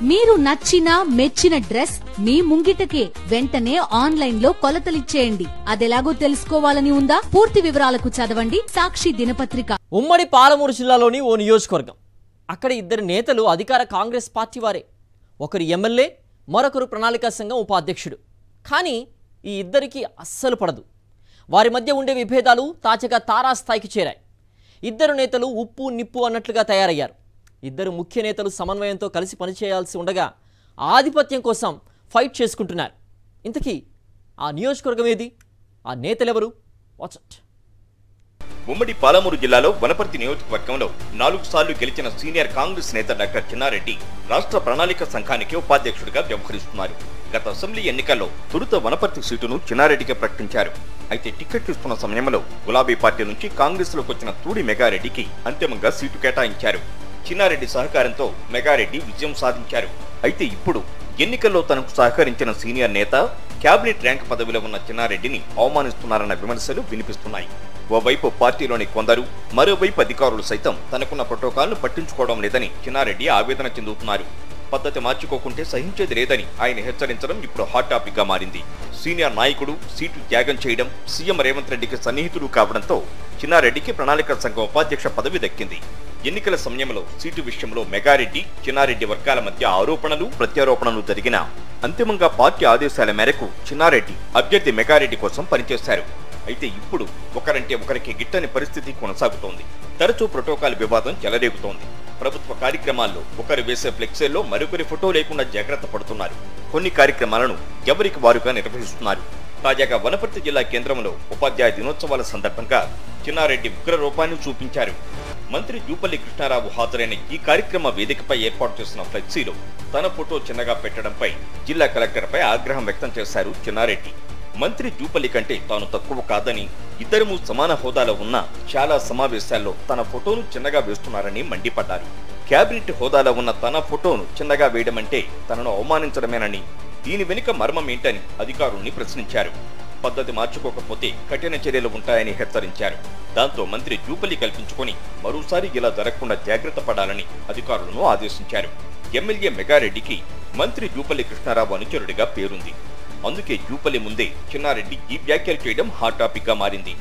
మీరు నచ్చిన మెచ్చిన డ్రెస్ మీ ముంగిటకే వెంటనే ఆన్లైన్ లో కొలతలిచ్చేయండి. అదెలాగో తెలుసుకోవాలని ఉందా? పూర్తి వివరాలకు చదవండి సాక్షి దినపత్రిక. ఉమ్మడి పాలమూరు జిల్లాలోని ఓ నియోజకవర్గం. అక్కడ ఇద్దరు నేతలు అధికార కాంగ్రెస్ పార్టీ వారే. ఒకరు ఎమ్మెల్యే, మరొకరు ప్రణాళికా సంఘం ఉపాధ్యక్షుడు. కానీ ఈ ఇద్దరికి అస్సలు పడదు. వారి మధ్య ఉండే విభేదాలు తాజాగా తారాస్థాయికి చేరాయి. ఇద్దరు నేతలు ఉప్పు నిప్పు అన్నట్లుగా తయారయ్యారు. ఇద్దరు ముఖ్య నేతలు సమన్వయంతో కలిసి పనిచేయాల్సి ఉండగా ఆధిపత్యం కోసం ఫైట్ చేసుకుంటున్నారు. ఇంతకీ ఆ నియోజకవర్గం ఏది? ఆ నేతలెవరు? Watch it. ఉమ్మడి పాలమూరు జిల్లాలో వనపర్తి నియోజకవర్గంలో 4 సార్లు గెలిచిన సీనియర్ కాంగ్రెస్ నేత డాక్టర్ చిన్నారెడ్డి రాష్ట్ర ప్రణాళిక సంఘానికి ఉపాధ్యక్షుడిగా వ్యవహరిస్తున్నారు. గత అసెంబ్లీ ఎన్నికల్లో తొలుత వనపర్తి సీటును చిన్నారెడ్డికి ప్రకటించారు. అయితే టికెట్ ఇస్తున్న సమయంలో గులాబీ పార్టీ నుంచి కాంగ్రెస్ లోకి వచ్చిన తూడి మెగారెడ్డికి అంతిమంగా సీటు కేటాయించారు. చిన్నారెడ్డి సహకారంతో మెగారెడ్డి విజయం సాధించారు. అయితే ఇప్పుడు ఎన్నికల్లో తనకు సహకరించిన సీనియర్ నేత, కేబినెట్ ర్యాంక్ పదవిలో ఉన్న చిన్నారెడ్డిని అవమానిస్తున్నారన్న విమర్శలు వినిపిస్తున్నాయి. ఓవైపు పార్టీలోని కొందరు, మరోవైపు అధికారులు సైతం తనకున్న ప్రోటోకాల్ను పట్టించుకోవడం లేదని చిన్నారెడ్డి ఆవేదన చెందుతున్నారు. పద్ధతి మార్చుకోకుంటే సహించేది లేదని ఆయన హెచ్చరించడం ఇప్పుడు హాట్ టాపిక్ గా మారింది. సీనియర్ నాయకుడు సీటు త్యాగం చేయడం, సీఎం రేవంత్ రెడ్డికి సన్నిహితుడు కావడంతో చిన్నారెడ్డికి ప్రణాళిక సంఘం ఉపాధ్యక్ష పదవి దక్కింది. ఎన్నికల సమయంలో సీటు విషయంలో మెగారెడ్డి, చిన్నారెడ్డి వర్గాల మధ్య ఆరోపణలు ప్రత్యారోపణలు జరిగినా అంతిమంగా పార్టీ ఆదేశాల మేరకు చిన్నారెడ్డి అభ్యర్థి మెగారెడ్డి కోసం పనిచేశారు. అయితే ఇప్పుడు ఒకరంటే ఒకరికి గిట్టని పరిస్థితి కొనసాగుతోంది. తరచూ ప్రోటోకాల్ వివాదం చెలరేగుతోంది. ప్రభుత్వ కార్యక్రమాల్లో ఒకరు వేసే ఫ్లెక్సీల్లో మరొకరి ఫోటో లేకుండా జాగ్రత్త పడుతున్నారు. కొన్ని కార్యక్రమాలను ఎవరికి వారుగా నిర్వహిస్తున్నారు. తాజాగా వనపర్తి జిల్లా కేంద్రంలో ఉపాధ్యాయ దినోత్సవాల సందర్భంగా చిన్నారెడ్డి ఉగ్ర రూపాన్ని చూపించారు. మంత్రి జూపల్లి కృష్ణారావు హాజరైన ఈ కార్యక్రమ వేదికపై ఏర్పాటు చేసిన ఫ్లెక్సీలో తన ఫోటో చిన్నగా పెట్టడంపై జిల్లా కలెక్టర్పై ఆగ్రహం వ్యక్తం చేశారు చిన్నారెడ్డి. మంత్రి జూపల్లి కంటే తాను తక్కువ కాదని, ఇద్దరము సమాన హోదాలో ఉన్న చాలా సమావేశాల్లో తన ఫోటోను చిన్నగా వేస్తున్నారని మండిపడ్డారు. కేబినెట్ హోదాలో ఉన్న తన ఫోటోను చిన్నగా వేయడమంటే తనను అవమానించడమేనని, దీని వెనుక మర్మం ఏంటని అధికారుల్ని ప్రశ్నించారు. పద్ధతి మార్చుకోకపోతే కఠిన చర్యలు ఉంటాయని హెచ్చరించారు. దాంతో మంత్రి జూపల్లి కల్పించుకొని మరోసారి ఇలా జరగకుండా జాగ్రత్త పడాలని అధికారులను ఆదేశించారు. ఎమ్మెల్యే మెగారెడ్డికి మంత్రి జూపల్లి కృష్ణారావు అనుచరుడిగా పేరుంది. అందుకే జూపల్లి ముందే చిన్నారెడ్డి ఈ వ్యాఖ్యలు చేయడం హాట్ టాపిక్ గా మారింది.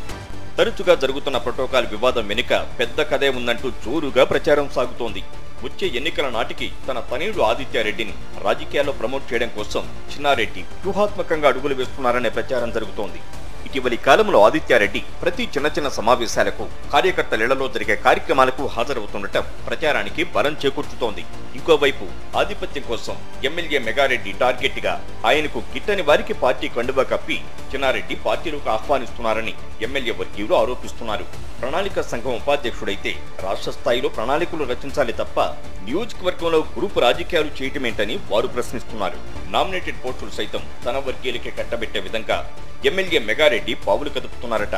తరచుగా జరుగుతున్న ప్రోటోకాల్ వివాదం వెనుక పెద్ద కథే ఉందంటూ జోరుగా ప్రచారం సాగుతోంది. వచ్చే ఎన్నికల నాటికి తన తనయుడు ఆదిత్యారెడ్డిని రాజకీయాల్లో ప్రమోట్ చేయడం కోసం చిన్నారెడ్డి వ్యూహాత్మకంగా అడుగులు వేస్తున్నారనే ప్రచారం జరుగుతోంది. ఇటీవలి కాలంలో ఆదిత్యారెడ్డి ప్రతి చిన్న సమావేశాలకు, కార్యకర్తలిళ్లలో జరిగే కార్యక్రమాలకు హాజరవుతుండటం ప్రచారానికి బలం చేకూర్చుతోంది. ఇంకోవైపు ఆధిపత్యం కోసం ఎమ్మెల్యే మెగారెడ్డి టార్గెట్ గా ఆయనకు గిట్టని వారికి పార్టీ కండువా కప్పి చిన్నారెడ్డి పార్టీలోకి ఆహ్వానిస్తున్నారని ఎమ్మెల్యే వర్గీయులు ఆరోపిస్తున్నారు. ప్రణాళిక సంఘం ఉపాధ్యక్షుడైతే రాష్ట్ర స్థాయిలో ప్రణాళికలు రచించాలి తప్ప నియోజకవర్గంలో గ్రూపు రాజకీయాలు చేయటమేంటని వారు ప్రశ్నిస్తున్నారు. నామినేటెడ్ పోస్టులు సైతం తన వర్గీయులకే కట్టబెట్టే విధంగా ఎమ్మెల్యే మెగారెడ్డి పావులు కదుపుతున్నారట.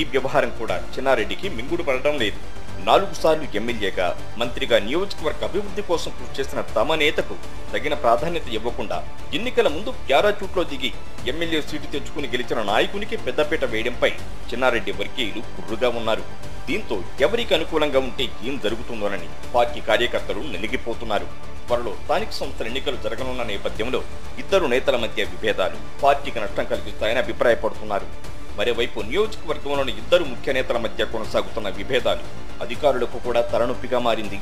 ఈ వ్యవహారం కూడా చిన్నారెడ్డికి మింగుడు పడటం లేదు. 4 సార్లు ఎమ్మెల్యేగా, మంత్రిగా నియోజకవర్గ అభివృద్ధి కోసం కృషి చేసిన తమ నేతకు తగిన ప్రాధాన్యత ఇవ్వకుండా ఎన్నికల ముందు ప్యారాచూట్లో దిగి ఎమ్మెల్యే సీటు తెచ్చుకుని గెలిచిన నాయకునికి పెద్దపీట వేయడంపై చిన్నారెడ్డి వర్గీయులు కుర్రుగా ఉన్నారు. దీంతో ఎవరికి అనుకూలంగా ఉంటే ఏం జరుగుతుందోనని పార్టీ కార్యకర్తలు నలిగిపోతున్నారు. త్వరలో స్థానిక సంస్థల ఎన్నికలు జరగనున్న నేపథ్యంలో ఇద్దరు నేతల మధ్య విభేదాలు పార్టీకి నష్టం కలిగిస్తాయని అభిప్రాయపడుతున్నారు. మరోవైపు నియోజకవర్గంలోని ఇద్దరు ముఖ్య నేతల మధ్య కొనసాగుతున్న విభేదాలు అధికారులకు కూడా తలనొప్పిగా మారింది.